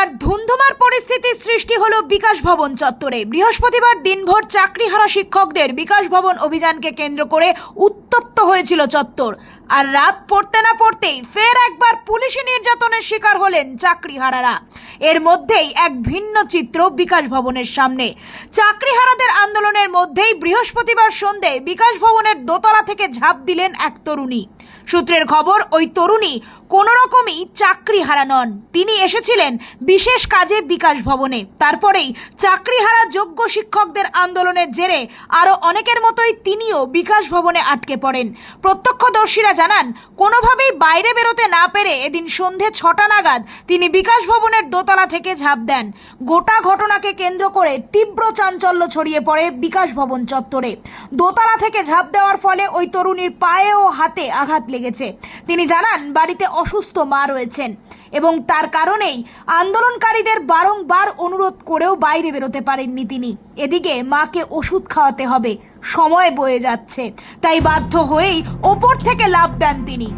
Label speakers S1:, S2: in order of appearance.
S1: এবার ধুন্ধুমার পরিস্থিতি সৃষ্টি হলো বিকাশ ভবন চত্বরে। বৃহস্পতিবার দিনভর চাকরিহারা শিক্ষকদের বিকাশ ভবন অভিযানকে কেন্দ্র করে উত্তপ্ত হয়েছিল চত্বর। আর রাত পড়তে না পড়তেই ফের একবার পুলিশি নির্যাতনের শিকার হলেন চাকরিহারারা। এর মধ্যেই এক ভিন্ন চিত্র বিকাশ ভবনের সামনে। চাকরিহারাদের আন্দোলনের মধ্যেই বৃহস্পতিবার সন্ধে বিকাশ ভবনের দোতলা থেকে ঝাঁপ দিলেন এক তরুণী। সূত্রের খবর, ওই তরুণী কোনো রকমই চাকরিহারা নন, তিনি এসেছিলেন বিশেষ কাজে বিকাশ ভবনে। তারপরেই চাকরিহারা যোগ্য শিক্ষকদের আন্দোলনের জেরে আরও অনেকের মতোই তিনিও বিকাশ ভবনে আটকে পড়েন। প্রত্যক্ষদর্শীরা জানান, কোনোভাবেই বাইরে বেরোতে না পেরে এদিন সন্ধে 6টা নাগাদ তিনি বিকাশ ভবনের দোতলা থেকে ঝাঁপ দেন। গোটা ঘটনাকে কেন্দ্র করে তীব্র চাঞ্চল্য ছড়িয়ে পড়ে বিকাশ ভবন চত্বরে। দোতলা থেকে ঝাঁপ দেওয়ার ফলে ওই তরুণীর পায়ে ও হাতে আঘাত লেগেছে। তিনি জানান, বাড়িতে অসুস্থ মা রয়েছেন এবং তার কারণেই আন্দোলনকারীদের বারংবার অনুরোধ করেও বাইরে বেরোতে পারেননি তিনি। এদিকে মাকে ওষুধ খাওয়াতে হবে, সময় বয়ে যাচ্ছে, তাই বাধ্য হয়েই ওপর থেকে লাফ দেন তিনি।